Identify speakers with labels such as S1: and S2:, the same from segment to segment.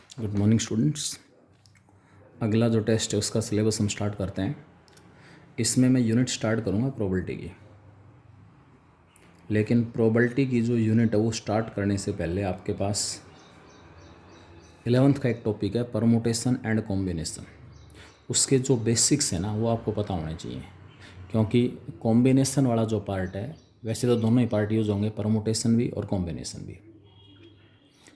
S1: Good morning students. अगला जो test है उसका सिलेबस हम स्टार्ट करते हैं। इसमें मैं यूनिट स्टार्ट करूँगा प्रोबेबिलिटी की, लेकिन प्रोबेबिलिटी की जो यूनिट है वो स्टार्ट करने से पहले आपके पास 11th का एक टॉपिक है परमुटेशन एंड कॉम्बिनेशन। उसके जो बेसिक्स हैं ना वो आपको पता होने चाहिए, क्योंकि कॉम्बिनेशन वाला जो पार्ट है, वैसे तो दोनों ही पार्ट यूज़ होंगे, परमुटेशन भी और कॉम्बिनेशन भी।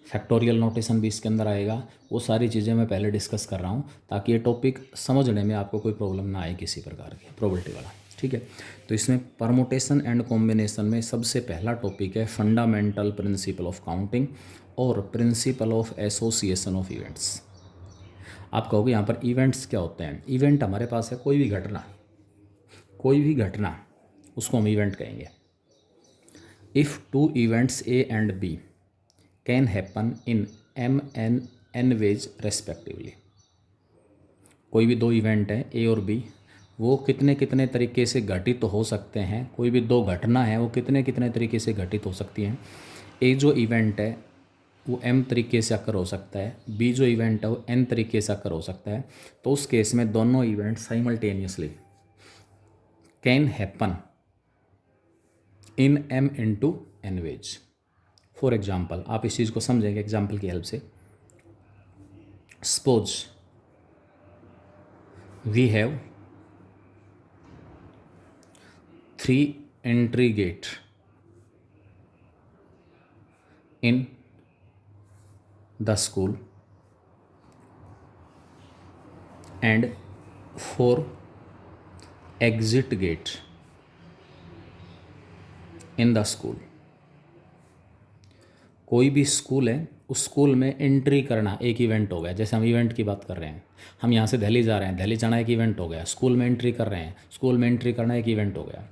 S1: फैक्टोरियल नोटेशन भी इसके अंदर आएगा। वो सारी चीज़ें मैं पहले डिस्कस कर रहा हूँ ताकि ये टॉपिक समझने में आपको कोई प्रॉब्लम ना आए किसी प्रकार की, प्रोबेबिलिटी वाला। ठीक है, तो इसमें परमुटेशन एंड कॉम्बिनेशन में सबसे पहला टॉपिक है फंडामेंटल प्रिंसिपल ऑफ काउंटिंग और principle of association of events. आप कहोगे यहाँ पर इवेंट्स क्या होते हैं? इवेंट हमारे पास है कोई भी घटना, उसको हम इवेंट कहेंगे। If two events A and B can happen in n ways respectively. कोई भी दो इवेंट हैं ए और बी, वो कितने कितने तरीके से घटित तो हो सकते हैं। कोई भी दो घटना है वो कितने कितने तरीके से घटित हो सकती हैं। ए जो इवेंट है वो m तरीके से अकर हो सकता है, बी जो इवेंट है वो n तरीके से अकर हो सकता है। तो उस केस में दोनों event simultaneously can happen in m into n ways. For example, आप इस चीज़ को समझेंगे एग्जाम्पल की हेल्प से। Suppose we have 3 entry gate in the school and 4 exit gate in the school। कोई भी स्कूल है, उस स्कूल में एंट्री करना एक इवेंट हो गया। जैसे हम इवेंट की बात कर रहे हैं, हम यहाँ से दिल्ली जा रहे हैं, दिल्ली जाना एक इवेंट हो गया। स्कूल में एंट्री कर रहे हैं, स्कूल में एंट्री करना एक इवेंट हो गया।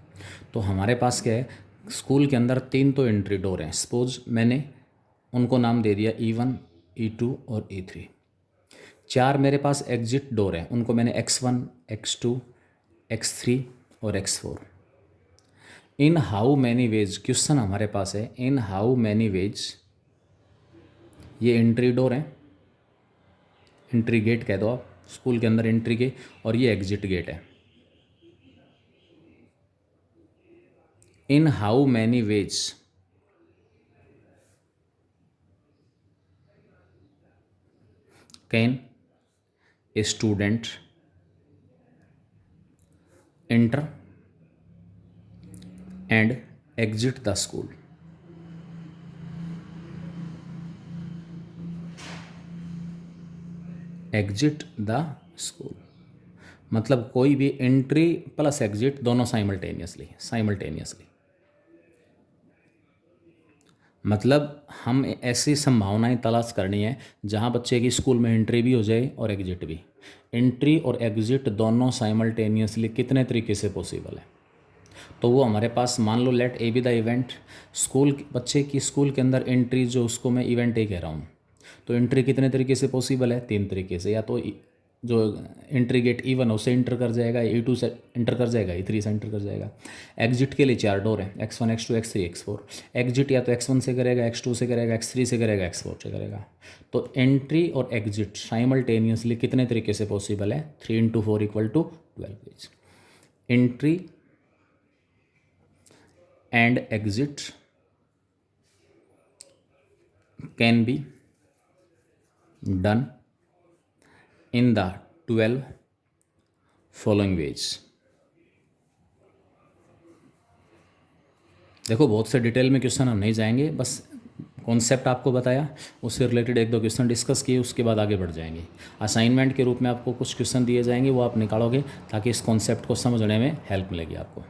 S1: तो हमारे पास क्या है, स्कूल के अंदर 3 तो एंट्री डोर हैं। सपोज मैंने उनको नाम दे दिया E1, E2 और E3। 4 मेरे पास एग्जिट डोर हैं, उनको मैंने X1, X2, X3 और X4। In how many veg, question हमारे पास है इन हाउ मैनी वेज, ये एंट्री डोर है, एंट्री गेट कह दो आप स्कूल के अंदर एंट्री के, और ये एग्जिट गेट है। इन how many ways can a student enter and exit the school. Exit the school मतलब कोई भी एंट्री प्लस एग्जिट दोनों साइमल्टेनियसली। मतलब हम ऐसी संभावनाएं तलाश करनी है जहां बच्चे की स्कूल में एंट्री भी हो जाए और एग्जिट भी। एंट्री और एग्जिट दोनों साइमल्टेनियसली कितने तरीके से पॉसिबल है? तो वो हमारे पास, मान लो let A be the event, school बच्चे की स्कूल के अंदर एंट्री, जो उसको मैं इवेंट ए कह रहा हूँ, तो एंट्री कितने तरीके से पॉसिबल है? 3 तरीके से। या तो जो एंट्री गेट E1 उससे इंटर कर जाएगा, E2 से इंटर कर जाएगा, E3 से इंटर कर जाएगा। एग्जिट के लिए 4 डोर हैं, X1, X2, X3, X4। Exit या तो X1 से करेगा, X2 से करेगा, X3 से करेगा, X4 से करेगा। तो एंट्री और एग्जिट साइमल्टेनियसली कितने तरीके से पॉसिबल है? 3 × 4 = 12 page. Entry and exit can be done in the 12 following ways। देखो, बहुत से डिटेल में क्वेश्चन हम नहीं जाएंगे, बस कॉन्सेप्ट आपको बताया, उससे रिलेटेड 1-2 क्वेश्चन डिस्कस किए, उसके बाद आगे बढ़ जाएंगे। असाइनमेंट के रूप में आपको कुछ क्वेश्चन दिए जाएंगे, वो आप निकालोगे ताकि इस कॉन्सेप्ट को समझने में हेल्प मिलेगी आपको।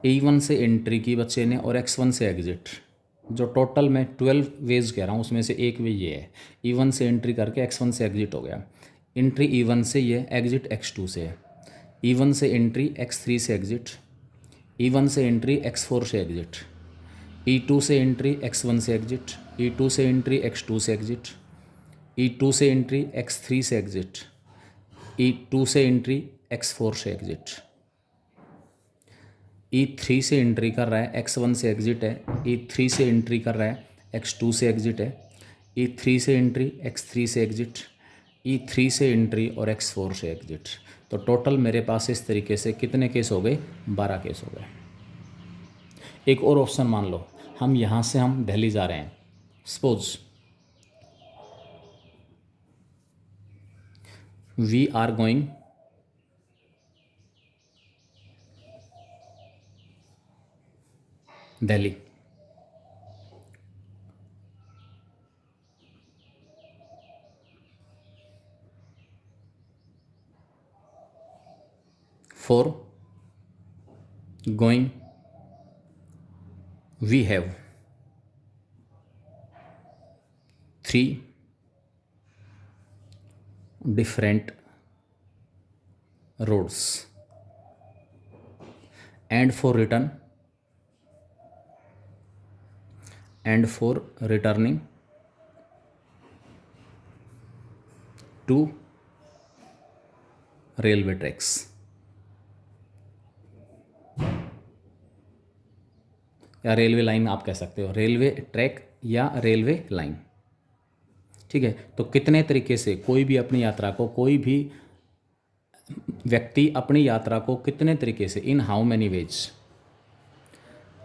S1: E1 से एंट्री की बच्चे ने और X1 से एग्जिट, जो टोटल मैं 12 वेज कह रहा हूँ उसमें से एक वे ये है। E1 से एंट्री करके X1 से एग्जिट हो गया, एंट्री E1 से ये, एग्जिट X2 से है। E1 से एंट्री X3 से एग्जिट, E1 से एंट्री X4 से एग्जिट, E2 से एंट्री X1 से एग्जिट, E2 से एंट्री X2 से एग्जिट, E2 से एंट्री X3 से एग्जिट, E2 से एंट्री X4 से एग्जिट। E3 से एंट्री कर रहा है, X1 से एग्जिट है। E3 से एंट्री कर रहा है, X2 से एग्जिट है। E3 से एंट्री, X3 से एग्जिट, E3 से एंट्री और X4 से एग्जिट। तो टोटल मेरे पास इस तरीके से कितने केस हो गए? 12 केस हो गए। एक और ऑप्शन मान लो, हम यहाँ से हम दिल्ली जा रहे हैं, suppose we are going Delhi, for going we have 3 different roads, and for return and for returning to railway tracks, या रेलवे लाइन आप कह सकते हो, रेलवे ट्रैक या रेलवे लाइन। ठीक है, तो कितने तरीके से कोई भी अपनी यात्रा को, कोई भी व्यक्ति अपनी यात्रा को कितने तरीके से, इन how many veg,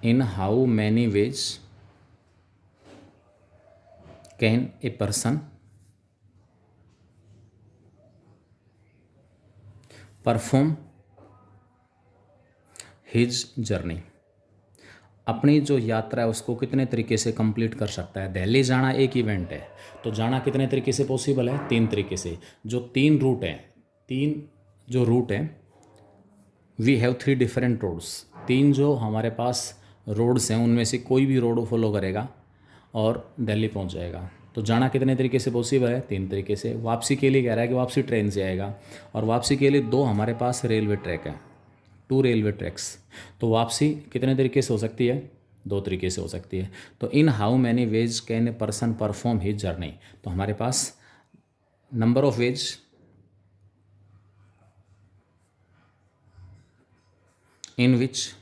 S1: in how many ways can a person perform his journey, अपनी जो यात्रा है उसको कितने तरीके से कंप्लीट कर सकता है। दिल्ली जाना एक इवेंट है, तो जाना कितने तरीके से पॉसिबल है? 3 तरीके से। जो 3 रूट हैं, 3 जो रूट हैं, वी हैव 3 डिफरेंट रोड्स, 3 जो हमारे पास रोड्स हैं उनमें से कोई भी रोड फॉलो करेगा और दिल्ली पहुंच जाएगा। तो जाना कितने तरीके से पॉसिबल है? 3 तरीके से। वापसी के लिए कह रहा है कि वापसी ट्रेन से आएगा, और वापसी के लिए 2 हमारे पास रेलवे ट्रैक है, 2 रेलवे ट्रैक्स। तो वापसी कितने तरीके से हो सकती है? 2 तरीके से हो सकती है। तो in how many ways can a person perform his journey, तो हमारे पास number of ways in which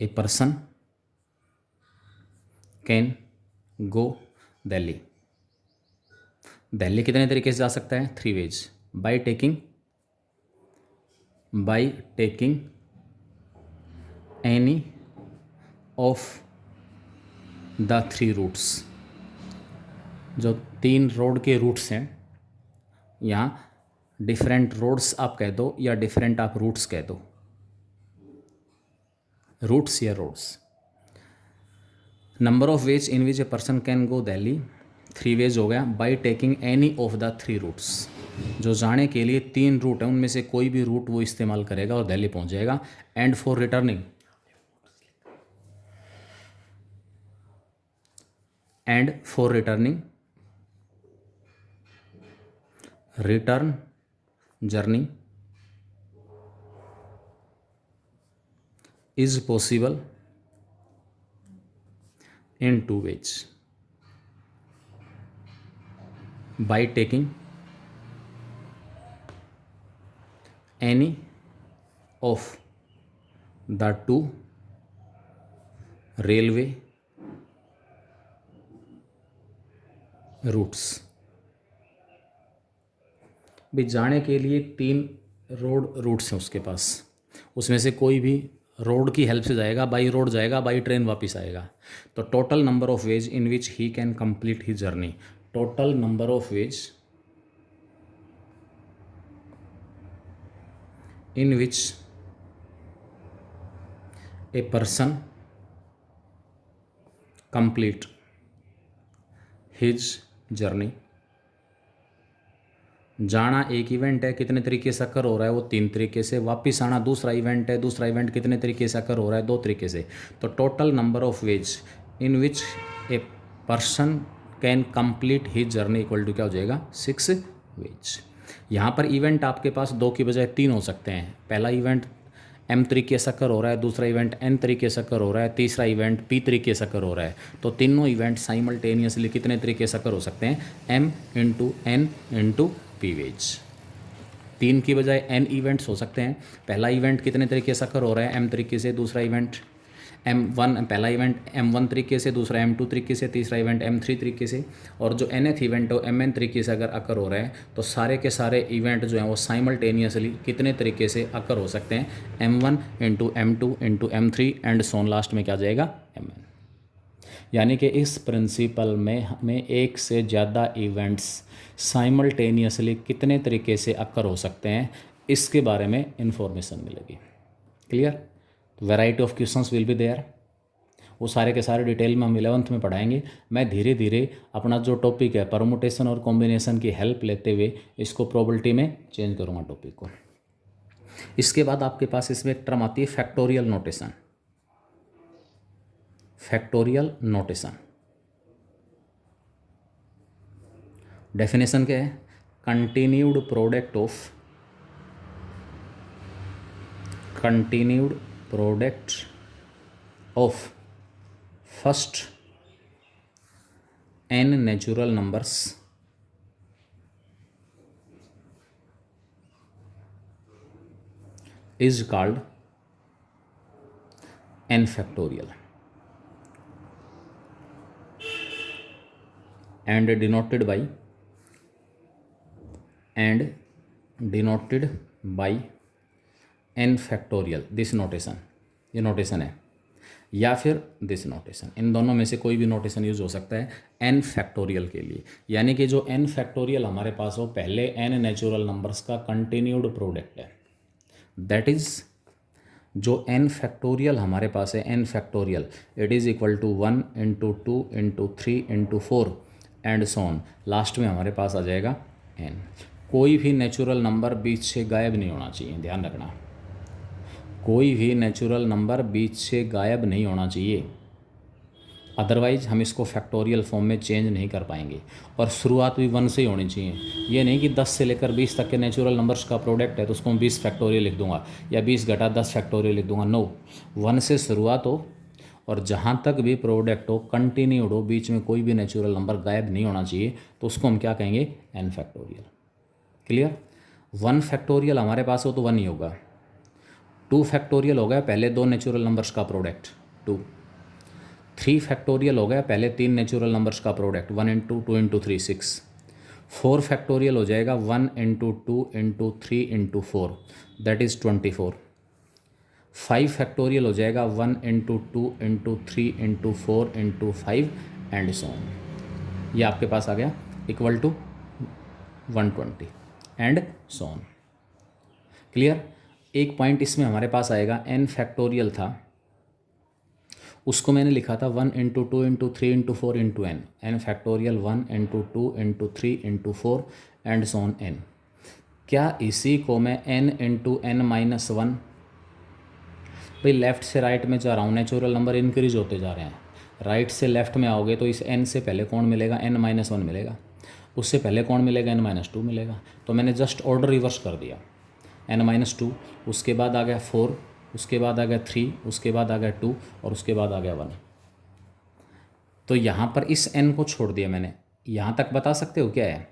S1: a person can go Delhi, Delhi कितने तरीके से जा सकता है? 3 ways, by taking any of the 3 routes, जो 3 रोड के रूट्स हैं, यहाँ डिफरेंट रोड्स आप कह दो या डिफरेंट आप रूट्स कह दो, रूट्स या roads. Number of ways in which a person can go Delhi, 3 ways हो गया, by taking any of the 3 routes, जो जाने के लिए 3 रूट हैं उनमें से कोई भी रूट वो इस्तेमाल करेगा और दिल्ली पहुंच जाएगा। And for returning, return journey is possible in 2 ways, by taking any of the 2 railway routes। भी जाने के लिए 3 रोड रूट्स हैं उसके पास, उसमें से कोई भी रोड की हेल्प से जाएगा, बाई रोड जाएगा, बाई ट्रेन वापस आएगा। तो total number of ways in which he can complete his journey, total number of ways in which a person complete his journey, जाना एक इवेंट है, कितने तरीके से अकर हो रहा है? वो 3 तरीके से। वापस आना दूसरा इवेंट है, दूसरा इवेंट कितने तरीके से अकर हो रहा है? 2 तरीके से। तो total number of ways in which a person can complete his journey equal to क्या हो जाएगा? 6 वेज। यहाँ पर इवेंट आपके पास 2 की बजाय 3 हो सकते हैं। पहला इवेंट M तरीके से अकर हो रहा है, दूसरा इवेंट N तरीके से अकर हो रहा है, तीसरा इवेंट P तरीके से अकर हो रहा है। तो तीनों इवेंट साइमल्टेनियसली कितने तरीके से अकर हो सकते हैं? M into N into P ways. 3 की बजाय N इवेंट्स हो सकते हैं। पहला इवेंट कितने तरीके से अकर हो रहा है? M तरीके से। दूसरा इवेंट M1 पहला इवेंट M1 तरीके से, दूसरा M2 तरीके से, तीसरा इवेंट M3 तरीके से, और जो nth इवेंट हो MN तरीके से अगर अकर हो रहा है तो सारे के सारे इवेंट जो हैं वो साइमल्टेनियसली कितने तरीके से अकर हो सकते हैं, M1 into M2 into M3 and so on last में क्या जाएगा MN। यानी कि इस प्रिंसिपल में हमें एक से ज़्यादा इवेंट्स साइमल्टेनियसली कितने तरीके से अकर हो सकते हैं इसके बारे में इंफॉर्मेशन मिलेगी। Clear? Variety of questions will be there, वो सारे के सारे डिटेल में हम 11th में पढ़ाएंगे। मैं धीरे धीरे अपना जो टॉपिक है परमुटेशन और कॉम्बिनेशन की हेल्प लेते हुए इसको प्रोबेबिलिटी में चेंज करूँगा टॉपिक को। इसके बाद आपके पास इसमें एक टर्म आती है factorial notation. Factorial notation definition क्या है? Continued product of first n natural numbers is called n factorial and denoted by n factorial, this notation, ये नोटेशन है, या फिर दिस नोटेशन, इन दोनों में से कोई भी नोटेशन यूज हो सकता है n फैक्टोरियल के लिए। यानी कि जो n फैक्टोरियल हमारे पास हो पहले n नेचुरल नंबर्स का कंटिन्यूड प्रोडक्ट है, दैट इज़ जो n फैक्टोरियल हमारे पास है n factorial it is equal to 1 into 2 into 3 into 4 and so on, last में हमारे पास आ जाएगा n। कोई भी नेचुरल नंबर बीच से गायब नहीं होना चाहिए, ध्यान रखना, कोई भी नेचुरल नंबर बीच से गायब नहीं होना चाहिए, अदरवाइज हम इसको फैक्टोरियल फॉर्म में चेंज नहीं कर पाएंगे। और शुरुआत भी 1 से ही होनी चाहिए, ये नहीं कि 10 से लेकर 20 तक के नेचुरल नंबर्स का प्रोडक्ट है तो उसको मैं 20 फैक्टोरियल लिख दूंगा या 20 घटा 10 फैक्टोरियल लिख दूंगा। नो, 1 से शुरुआत हो और जहाँ तक भी प्रोडक्ट हो कंटिन्यूड हो, बीच में कोई भी नेचुरल नंबर गायब नहीं होना चाहिए, तो उसको हम क्या कहेंगे? n factorial. क्लियर? 1 फैक्टोरियल हमारे पास हो तो 1 ही होगा, 2 फैक्टोरियल हो गया पहले 2 नेचुरल नंबर्स का प्रोडक्ट 2, 3 फैक्टोरियल हो गया पहले 3 नेचुरल नंबर्स का प्रोडक्ट 1 इंटू 2 इंटू 3 6, 4 फैक्टोरियल हो जाएगा 1 into 2 into 3 into 4 that is 24, 5 factorial हो जाएगा 1 into 2 into 3 into 4 into 5 and so on, ये आपके पास आ गया equal to 120 and so on. Clear? एक पॉइंट इसमें हमारे पास आएगा n फैक्टोरियल था, उसको मैंने लिखा था 1 into 2 into 3 into 4 into n factorial 1 into 2 into 3 into 4 and so on n। क्या इसी को मैं n इंटू n माइनस 1, भाई लेफ़्ट से राइट में जा रहा हूँ, नेचुरल नंबर इंक्रीज होते जा रहे हैं, राइट से लेफ़्ट में आओगे तो इस n से पहले कौन मिलेगा? n माइनस 1 मिलेगा, उससे पहले कौन मिलेगा? n माइनस 2 मिलेगा। तो मैंने जस्ट ऑर्डर रिवर्स कर दिया, n माइनस 2, उसके बाद आ गया 4, उसके बाद आ गया 3, उसके बाद आ गया 2 और उसके बाद आ गया 1। तो यहाँ पर इस n को छोड़ दिया मैंने, यहाँ तक बता सकते हो क्या है?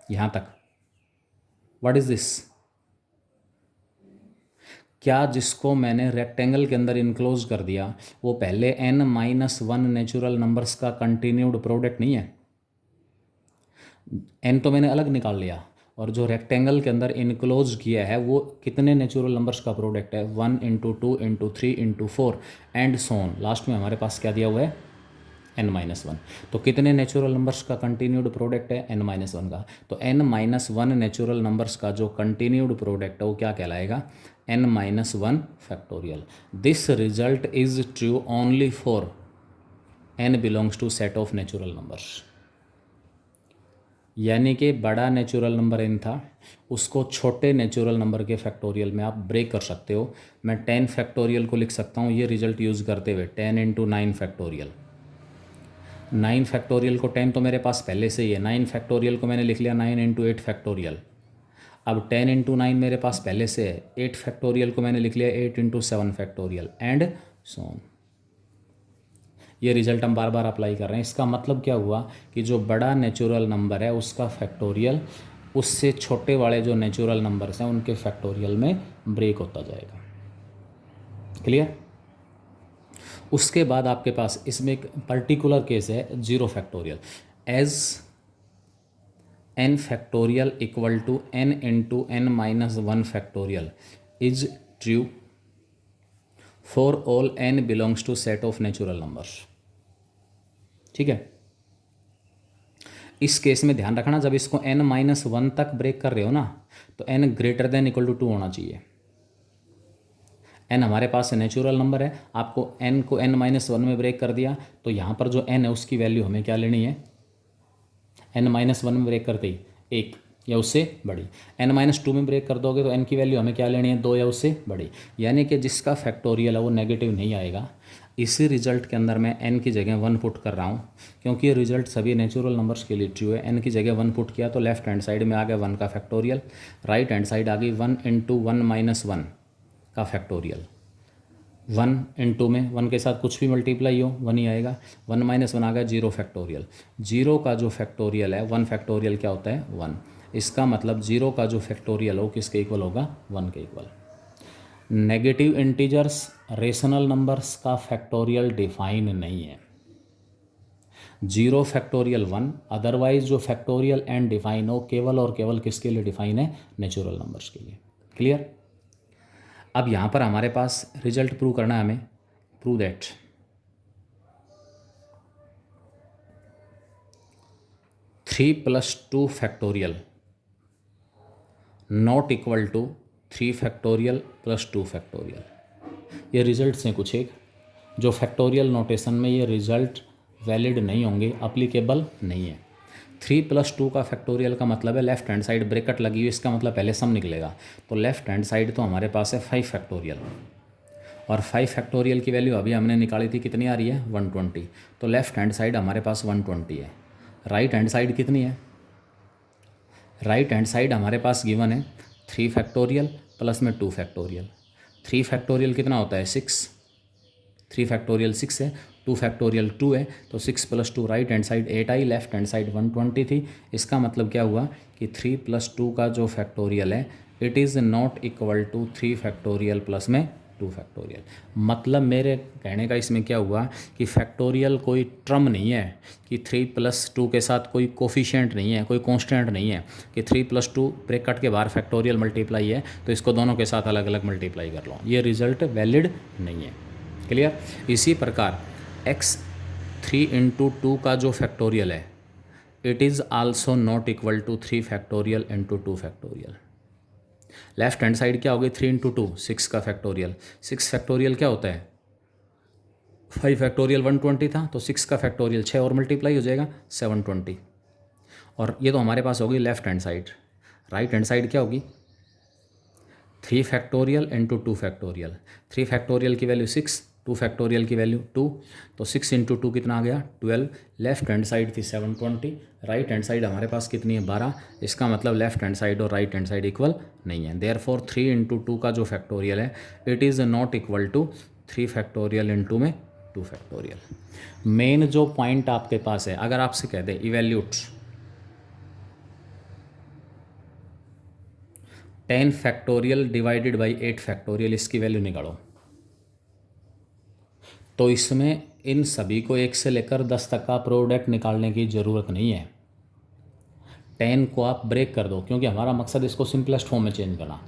S1: यहाँ तक व्हाट इज़ दिस? क्या जिसको मैंने रेक्टेंगल के अंदर इनक्लोज कर दिया वो पहले n माइनस 1 नेचुरल नंबर्स का कंटिन्यूड प्रोडक्ट नहीं है? n तो मैंने अलग निकाल लिया और जो रेक्टेंगल के अंदर इनक्लोज किया है वो कितने नेचुरल नंबर्स का प्रोडक्ट है? 1 into 2 into 3 into 4 and so on, last में हमारे पास क्या दिया हुआ है? n minus 1। तो कितने नेचुरल नंबर्स का कंटिन्यूड प्रोडक्ट है? n माइनस 1 का। तो n माइनस 1 नेचुरल नंबर्स का जो कंटिन्यूड प्रोडक्ट है वो क्या कहलाएगा? n minus 1 factorial. This result is true only for n belongs to set of natural numbers. यानी कि बड़ा नेचुरल नंबर n था, उसको छोटे नेचुरल नंबर के फैक्टोरियल में आप ब्रेक कर सकते हो। मैं 10 फैक्टोरियल को लिख सकता हूँ ये रिजल्ट यूज़ करते हुए, 10 इंटू 9 फैक्टोरियल। 9 फैक्टोरियल को 10 तो मेरे पास पहले से ही है, 9 फैक्टोरियल को मैंने लिख लिया 9 इंटू 8 फैक्टोरियल। अब 10 इंटू 9 मेरे पास पहले से है, 8 फैक्टोरियल को मैंने लिख लिया 8 into 7 factorial and so on. ये रिजल्ट हम बार बार अप्लाई कर रहे हैं। इसका मतलब क्या हुआ कि जो बड़ा नेचुरल नंबर है उसका फैक्टोरियल उससे छोटे वाले जो नेचुरल नंबर्स हैं उनके फैक्टोरियल में ब्रेक होता जाएगा। क्लियर? उसके बाद आपके पास इसमें एक पर्टिकुलर केस है zero factorial, as n factorial equal to n into n minus one factorial is true for all n belongs to set of natural numbers. ठीक है, इस केस में ध्यान रखना, जब इसको n माइनस वन तक ब्रेक कर रहे हो ना, तो n greater than equal to two होना चाहिए। n हमारे पास नेचुरल नंबर है, आपको n को n माइनस वन में ब्रेक कर दिया, तो यहाँ पर जो n है उसकी वैल्यू हमें क्या लेनी है, n माइनस वन में ब्रेक करते ही एक या उससे बड़ी। n माइनस टू में ब्रेक कर दोगे तो n की वैल्यू हमें क्या लेनी है, दो या उससे बड़ी। यानी कि जिसका फैक्टोरियल है वो नेगेटिव नहीं आएगा। इसी रिजल्ट के अंदर मैं n की जगह वन पुट कर रहा हूँ, क्योंकि ये रिजल्ट सभी नेचुरल नंबर्स के लिए ट्रू है। n की जगह वन पुट किया तो लेफ्ट हैंड साइड में आ गया वन का फैक्टोरियल, राइट हैंड साइड आ गई one into one minus one का फैक्टोरियल। वन इंटू में वन के साथ कुछ भी मल्टीप्लाई हो वन ही आएगा, वन माइनस वन आ गया जीरो फैक्टोरियल। जीरो का जो फैक्टोरियल है, वन फैक्टोरियल क्या होता है, वन। इसका मतलब जीरो का जो फैक्टोरियल हो किसके इक्वल होगा, वन के equal. Negative integers rational numbers का फैक्टोरियल डिफाइन नहीं है, जीरो फैक्टोरियल वन, अदरवाइज जो फैक्टोरियल एंड डिफाइन हो केवल और केवल किसके लिए डिफाइन है, नेचुरल नंबर्स के लिए। क्लियर। अब यहाँ पर हमारे पास रिजल्ट प्रूव करना है हमें, prove that three plus two factorial not equal to three factorial plus two factorial. ये रिजल्ट्स हैं कुछ एक, जो फैक्टोरियल नोटेशन में ये रिजल्ट वैलिड नहीं होंगे, अप्लीकेबल नहीं है। थ्री प्लस टू का फैक्टोरियल का मतलब है लेफ्ट हैंड साइड ब्रैकेट लगी हुई, इसका मतलब पहले सम निकलेगा। तो लेफ्ट हैंड साइड तो हमारे पास है फाइव फैक्टोरियल, और फाइव फैक्टोरियल की वैल्यू अभी हमने निकाली थी, कितनी आ रही है, 120। तो लेफ्ट हैंड साइड हमारे पास 120 है। राइट हैंड साइड कितनी है, राइट हैंड साइड हमारे पास गिवन है थ्री फैक्टोरियल प्लस में टू फैक्टोरियल। थ्री फैक्टोरियल कितना होता है, सिक्स, थ्री फैक्टोरियल सिक्स है, टू फैक्टोरियल टू है, तो six plus two right hand side 8 आई, लेफ्ट हैंड साइड 120 थी। इसका मतलब क्या हुआ कि थ्री प्लस टू का जो फैक्टोरियल है it is not equal to three factorial plus में टू फैक्टोरियल। मतलब मेरे कहने का इसमें क्या हुआ कि फैक्टोरियल कोई टर्म नहीं है, कि थ्री प्लस टू के साथ कोई कोफिशिएंट नहीं है, कोई कांस्टेंट नहीं है कि थ्री प्लस टू ब्रैकेट के बाहर फैक्टोरियल मल्टीप्लाई है तो इसको दोनों के साथ अलग अलग मल्टीप्लाई कर लो, ये रिजल्ट वैलिड नहीं है। क्लियर। इसी प्रकार x थ्री इंटू टू का जो फैक्टोरियल है it is also not equal to three factorial into two factorial. Left hand side क्या हो गई, थ्री इंटू टू सिक्स का फैक्टोरियल, सिक्स फैक्टोरियल क्या होता है, फाइव फैक्टोरियल 120 था, तो सिक्स का फैक्टोरियल छः और मल्टीप्लाई हो जाएगा 720। और ये तो हमारे पास होगी left hand side. Right hand side क्या होगी, three factorial into two factorial. Three factorial की वैल्यू सिक्स, टू फैक्टोरियल की वैल्यू टू, तो सिक्स इंटू टू कितना आ गया 12। लेफ्ट हैंड साइड थी 720, राइट हैंड साइड हमारे पास कितनी है 12। इसका मतलब लेफ्ट हैंड साइड और राइट हैंड साइड इक्वल नहीं है। देयरफॉर थ्री इंटू टू का जो फैक्टोरियल है it is not equal to three factorial into में टू फैक्टोरियल। मेन जो पॉइंट आपके पास है, अगर आपसे कह दे evaluate 10 factorial divided by 8 factorial, इसकी वैल्यू निकालो, तो इसमें इन सभी को 1 से लेकर 10 तक का प्रोडक्ट निकालने की ज़रूरत नहीं है। 10 को आप ब्रेक कर दो, क्योंकि हमारा मकसद इसको सिंपलेस्ट फॉर्म में चेंज करना।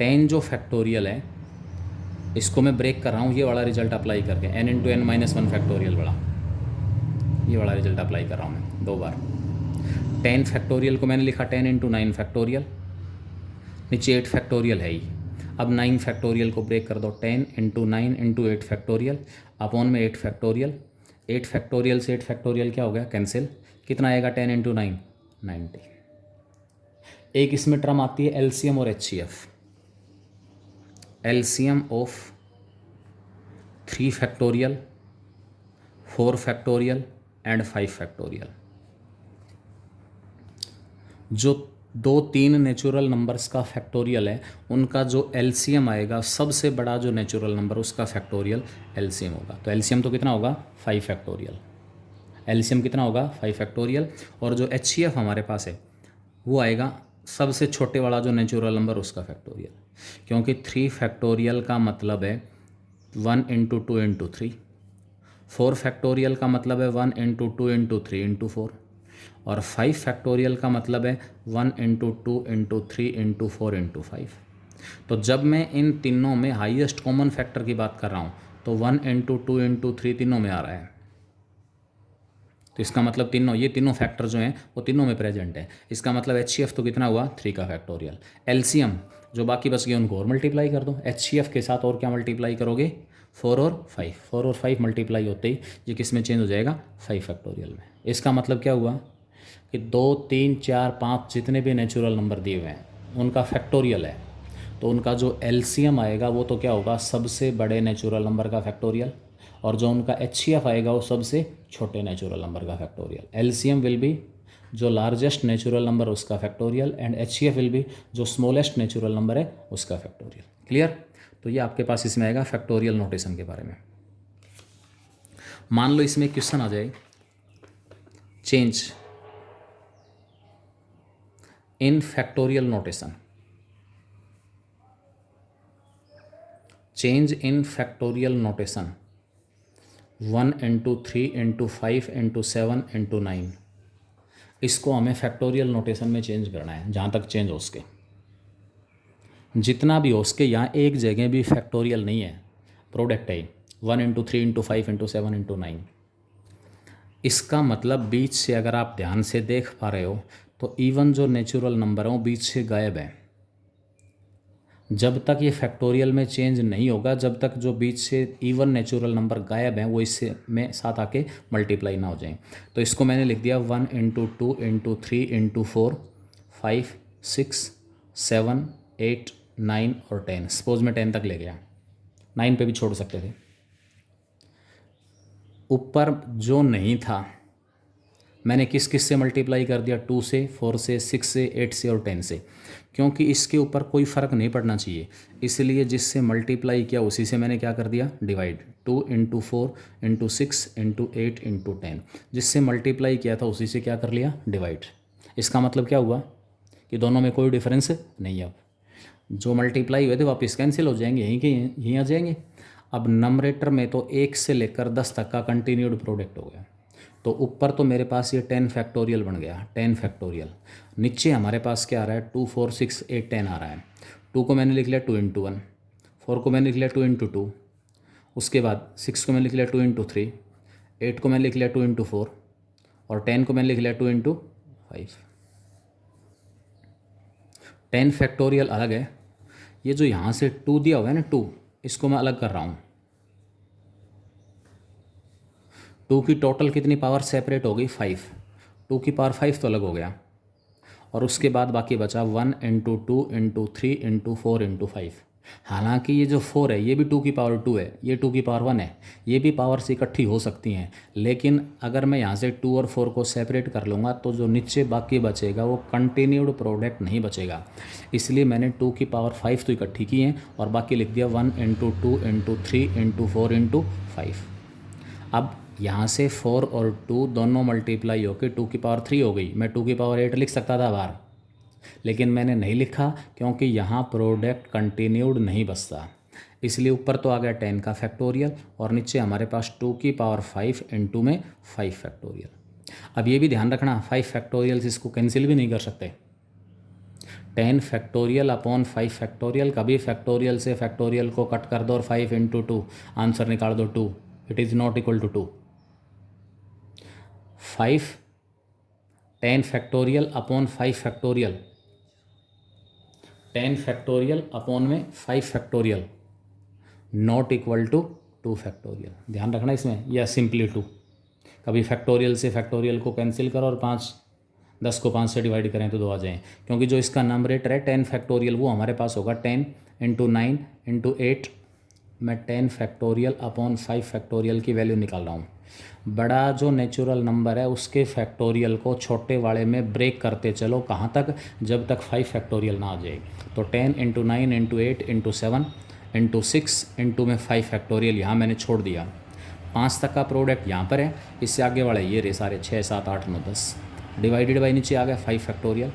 S1: 10 जो फैक्टोरियल है इसको मैं ब्रेक कर रहा हूँ, ये वाला रिजल्ट अप्लाई करके n into n minus one factorial वाला, ये वाला रिजल्ट अप्लाई कर रहा हूँ मैं दो बार। 10 फैक्टोरियल को मैंने लिखा 10 इंटू नाइन फैक्टोरियल, नीचे 8 फैक्टोरियल है ही। अब 9 फैक्टोरियल को ब्रेक कर दो, 10 into nine into 8 factorial upon में 8 फैक्टोरियल। 8 फैक्टोरियल से 8 फैक्टोरियल क्या हो गया, कैंसिल। कितना आएगा 10 इंटू नाइन 90। एक इसमें टर्म आती है एलसीएम और HCF. LCM of 3 factorial, 4 factorial and 5 factorial. जो दो तीन नेचुरल नंबर्स का फैक्टोरियल है उनका जो एलसीएम आएगा, सबसे बड़ा जो नेचुरल नंबर उसका फैक्टोरियल एलसीएम होगा। तो एलसीएम तो कितना होगा 5 फैक्टोरियल, एलसीएम कितना होगा 5 फैक्टोरियल। और जो एचसीएफ हमारे पास है वो आएगा सबसे छोटे वाला जो नेचुरल नंबर उसका फैक्टोरियल, क्योंकि 3 फैक्टोरियल का मतलब है 1 into two into three, 4 factorial का मतलब है 1 इंटू 2 इंटू 3 इंटू 4, और 5 फैक्टोरियल का मतलब है 1 इंटू 2 इंटू 3 इंटू 4 इंटू 5। तो जब मैं इन तीनों में हाईएस्ट कॉमन फैक्टर की बात कर रहा हूँ तो 1 इंटू 2 इंटू 3 तीनों में आ रहा है। तो इसका मतलब ये तीनों फैक्टर जो हैं वो तीनों में प्रेजेंट है। इसका मतलब HCF तो कितना हुआ 3 का फैक्टोरियल। LCM जो बाकी बच गए उनको और मल्टीप्लाई कर दो। HCF के साथ और क्या मल्टीप्लाई करोगे 4 और 5, 4 और 5 मल्टीप्लाई होते ही ये किस में चेंज हो जाएगा 5 फैक्टोरियल में। इसका मतलब क्या हुआ कि 2 3 4 5 जितने भी नेचुरल नंबर दिए हुए हैं उनका फैक्टोरियल है, तो उनका जो LCM आएगा वो तो क्या होगा सबसे बड़े नेचुरल नंबर का फैक्टोरियल, और जो उनका HCF आएगा वो सबसे छोटे नेचुरल नंबर का फैक्टोरियल। LCM विल बी जो लार्जेस्ट नेचुरल नंबर उसका factorial, and HCF will be जो स्मॉलेस्ट नेचुरल नंबर है उसका फैक्टोरियल। क्लियर? तो ये आपके पास इसमें आएगा फैक्टोरियल नोटेशन के बारे में। मान लो इसमें क्वेश्चन आ जाए change in factorial notation, change in factorial notation 1 into 3 into 5 into 7 into 9, इसको हमें फैक्टोरियल नोटेशन में चेंज करना है जहाँ तक चेंज हो सके, जितना भी हो सके। यहाँ एक जगह भी फैक्टोरियल नहीं है, प्रोडक्ट है 1 इंटू 3 इंटू 5 इंटू 7 इंटू 9। इसका मतलब बीच से अगर आप ध्यान से देख पा रहे हो तो इवन जो नेचुरल नंबर है वो बीच से गायब है। जब तक ये फैक्टोरियल में चेंज नहीं होगा, जब तक जो बीच से इवन नेचुरल नंबर गायब हैं वो इससे में साथ आके मल्टीप्लाई ना हो जाएं। तो इसको मैंने लिख दिया 1 इंटू 2 इंटू 3 इंटू 4 5 6 7 8 9 और 10। सपोज मैं 10 तक ले गया, 9 पे भी छोड़ सकते थे। ऊपर जो नहीं था मैंने किस किस से मल्टीप्लाई कर दिया, 2 से 4 से 6 से 8 से और 10 से, क्योंकि इसके ऊपर कोई फ़र्क नहीं पड़ना चाहिए, इसलिए जिससे मल्टीप्लाई किया उसी से मैंने क्या कर दिया divide. 2 into 4 into 6 into 8 into 10, जिससे मल्टीप्लाई किया था उसी से क्या कर लिया डिवाइड। इसका मतलब क्या हुआ कि दोनों में कोई डिफरेंस नहीं है। अब जो मल्टीप्लाई हुए थे वापस कैंसिल हो जाएंगे, यहीं के यहीं आ जाएंगे। अब नंबरेटर में तो 1 से लेकर 10 तक का कंटिन्यूड प्रोडक्ट हो गया, तो ऊपर तो मेरे पास ये 10 फैक्टोरियल बन गया, 10 फैक्टोरियल। नीचे हमारे पास क्या आ रहा है 2 4 6 8 10 आ रहा है। 2 को मैंने लिख लिया 2 इंटू 1, 4 को मैंने लिख लिया 2 इंटू 2, उसके बाद 6 को मैंने लिख लिया 2 इंटू 3, 8 को मैंने लिख लिया 2 इंटू 4 और 10 को मैंने लिख लिया 2 इंटू 5। 10 फैक्टोरियल अलग है। ये जो यहाँ से 2 दिया हुआ है ना 2, इसको मैं अलग कर रहा हूँ। 2 की टोटल कितनी पावर सेपरेट हो गई 5, 2 की पावर 5 तो अलग हो गया, और उसके बाद बाकी बचा 1 इंटू 2 इंटू 3 इंटू 4 इंटू 5। हालांकि ये जो 4 है ये भी 2 की पावर 2 है, ये 2 की पावर 1 है, ये भी पावर से इकट्ठी हो सकती हैं, लेकिन अगर मैं यहाँ से 2 और 4 को सेपरेट कर लूँगा तो जो नीचे बाकी बचेगा वो कंटिन्यूड प्रोडक्ट नहीं बचेगा। इसलिए मैंने 2 की पावर 5 तो इकट्ठी की है और बाकी लिख दिया 1 इंटू 2 इंटू 3 इंटू 4 इंटू 5। अब यहाँ से 4 और 2 दोनों मल्टीप्लाई होकर 2 की पावर 3 हो गई। मैं 2 की पावर 8 लिख सकता था बाहर, लेकिन मैंने नहीं लिखा क्योंकि यहाँ प्रोडक्ट कंटिन्यूड नहीं बचता, इसलिए ऊपर तो आ गया 10 का फैक्टोरियल और नीचे हमारे पास 2 की पावर 5 इंटू में 5 फैक्टोरियल। अब ये भी ध्यान रखना 5 फैक्टोरियल से इसको कैंसिल भी नहीं कर सकते। 10 फैक्टोरियल अपॉन 5 फैक्टोरियल, कभी फैक्टोरियल से फैक्टोरियल को कट कर दो और 5 इंटू 2 आंसर निकाल दो 2, it is not equal to 2। 5 10 factorial upon 5 factorial, 10 factorial upon में 5 factorial not equal to 2 factorial. ध्यान रखना इसमें, या सिंपली 2। कभी फैक्टोरियल से फैक्टोरियल को कैंसिल करो और 10 को 5 से डिवाइड करें तो 2 आ जाएँ, क्योंकि जो इसका नंबरेटर है 10 फैक्टोरियल वो हमारे पास होगा 10 इंटू 9 इंटू 8। मैं 10 फैक्टोरियल अपॉन 5 फैक्टोरियल की वैल्यू निकाल रहा हूँ। बड़ा जो नेचुरल नंबर है उसके फैक्टोरियल को छोटे वाले में ब्रेक करते चलो, कहाँ तक, जब तक 5 फैक्टोरियल ना आ जाए। तो 10 into 9 into 8 into 7 into 6 into में 5 फैक्टोरियल यहाँ मैंने छोड़ दिया। 5 तक का प्रोडक्ट यहाँ पर है, इससे आगे वाले ये रहे सारे 6 7 8 9 10 डिवाइडेड बाई नीचे आ गया 5 फैक्टोरियल।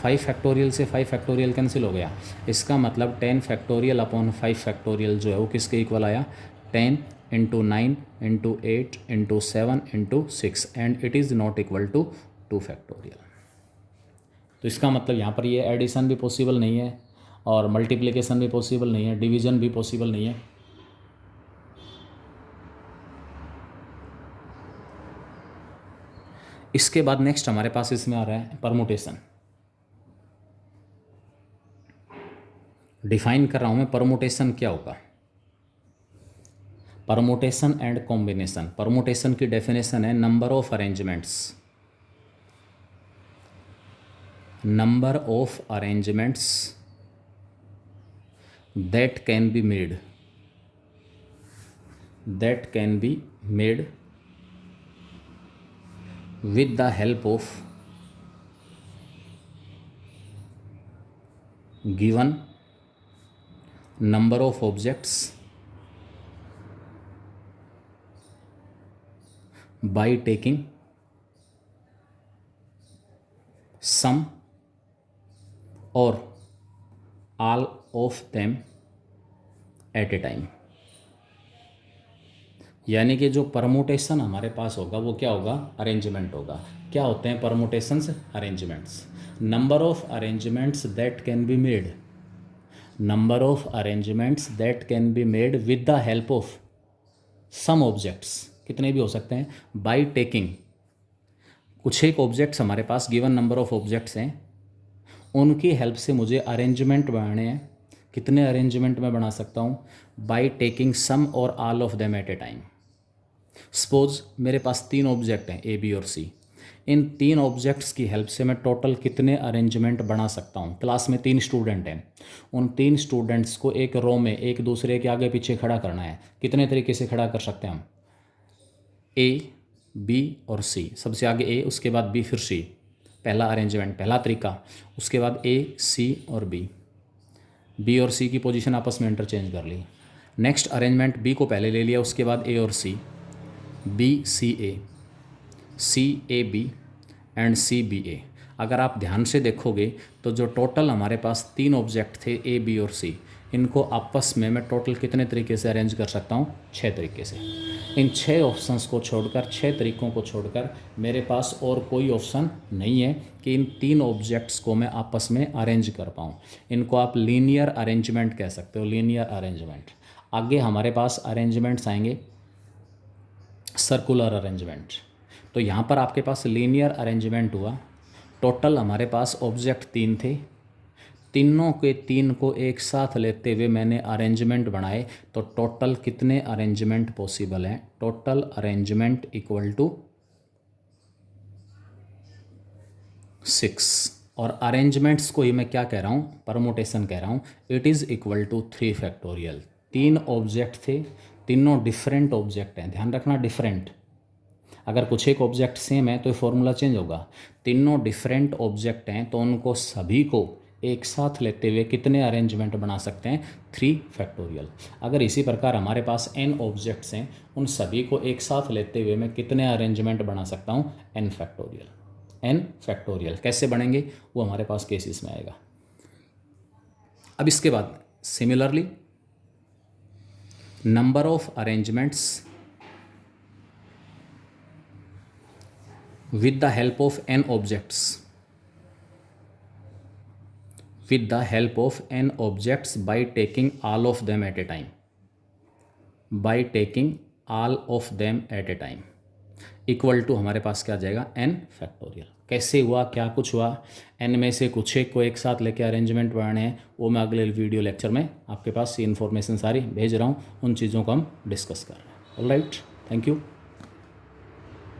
S1: 5 फैक्टोरियल से 5 फैक्टोरियल कैंसिल हो गया। इसका मतलब 10 फैक्टोरियल अपॉन 5 फैक्टोरियल जो है वो किसके इक्वल आया 10 into 9 into 8 into 7 into 6 and it is not equal to 2 factorial. तो इसका मतलब यहाँ पर ये एडिशन भी पॉसिबल नहीं है और मल्टीप्लिकेशन भी पॉसिबल नहीं है, डिवीज़न भी पॉसिबल नहीं है। इसके बाद नेक्स्ट हमारे पास इसमें आ रहा है परमुटेशन। डिफाइन कर रहा हूँ मैं परमुटेशन क्या होगा। Permutation and combination. परमुटेशन की डेफिनेशन है number of arrangements, number of arrangements that can be made with the help of given number of objects by taking sum or all of them at a time। यानी कि जो permutation हमारे पास होगा वो क्या होगा, अरेंजमेंट होगा। क्या होते हैं permutations, arrangements. Number of arrangements that can be made, number of arrangements that can be made with the help of some objects, कितने भी हो सकते हैं, बाय टेकिंग, कुछ एक ऑब्जेक्ट्स हमारे पास गिवन नंबर ऑफ ऑब्जेक्ट्स हैं, उनकी हेल्प से मुझे अरेंजमेंट बनाने हैं। कितने अरेंजमेंट मैं बना सकता हूँ, बाय टेकिंग सम और all of them at A time. Suppose मेरे पास 3 ऑब्जेक्ट हैं ए, बी और सी। इन 3 ऑब्जेक्ट्स की हेल्प से मैं टोटल कितने अरेंजमेंट बना सकता हूँ। क्लास में 3 स्टूडेंट हैं, उन 3 स्टूडेंट्स को एक रो में एक दूसरे के आगे पीछे खड़ा करना है। कितने तरीके से खड़ा कर सकते हैं हम, ए, बी और सी। सबसे आगे ए, उसके बाद बी, फिर सी। पहला अरेंजमेंट, पहला तरीका। उसके बाद ए, सी और बी और सी की पोजीशन आपस में इंटरचेंज कर ली। नेक्स्ट अरेंजमेंट, बी को पहले ले लिया, उसके बाद ए और C, B C A B and C B A. अगर आप ध्यान से देखोगे तो जो टोटल हमारे पास 3 ऑब्जेक्ट थे ए, बी और सी, इनको आपस में मैं टोटल कितने तरीके से अरेंज कर सकता हूँ, 6 तरीके से। इन 6 ऑप्शंस को छोड़कर, 6 तरीकों को छोड़कर मेरे पास और कोई ऑप्शन नहीं है कि इन 3 ऑब्जेक्ट्स को मैं आपस में अरेंज कर पाऊँ। इनको आप लीनियर अरेंजमेंट कह सकते हो, लीनियर अरेंजमेंट। आगे हमारे पास अरेंजमेंट्स आएंगे सर्कुलर अरेंजमेंट। तो यहाँ पर आपके पास लीनियर अरेंजमेंट हुआ। टोटल हमारे पास ऑब्जेक्ट 3 थे, तीनों के 3 को एक साथ लेते हुए मैंने अरेंजमेंट बनाए। तो टोटल कितने अरेंजमेंट पॉसिबल हैं, टोटल अरेंजमेंट इक्वल टू 6। और अरेंजमेंट्स को ही मैं क्या कह रहा हूँ, परमुटेशन कह रहा हूँ। It is equal to 3 factorial. 3 object थे, तीनों डिफरेंट ऑब्जेक्ट हैं, ध्यान रखना डिफरेंट। अगर कुछ एक ऑब्जेक्ट सेम है तो ये फॉर्मूला चेंज होगा। तीनों डिफरेंट ऑब्जेक्ट हैं तो उनको सभी को एक साथ लेते हुए कितने अरेंजमेंट बना सकते हैं, 3 फैक्टोरियल। अगर इसी प्रकार हमारे पास n ऑब्जेक्ट्स हैं, उन सभी को एक साथ लेते हुए मैं कितने अरेंजमेंट बना सकता हूँ, n फैक्टोरियल। n फैक्टोरियल कैसे बनेंगे वो हमारे पास केसेस में आएगा। अब इसके बाद similarly number of arrangements with the help of n objects, with the help of n objects by taking all of them at a time, by taking all of them at a time, equal to हमारे पास क्या आ जाएगा, n factorial. कैसे हुआ, क्या कुछ हुआ, n में से कुछ एक को एक साथ लेके अरेंजमेंट बनाने हैं, वो मैं अगले वीडियो लेक्चर में आपके पास ये इन्फॉर्मेशन सारी भेज रहा हूँ। उन चीज़ों को हम डिस्कस कर रहे हैं। Alright, thank you.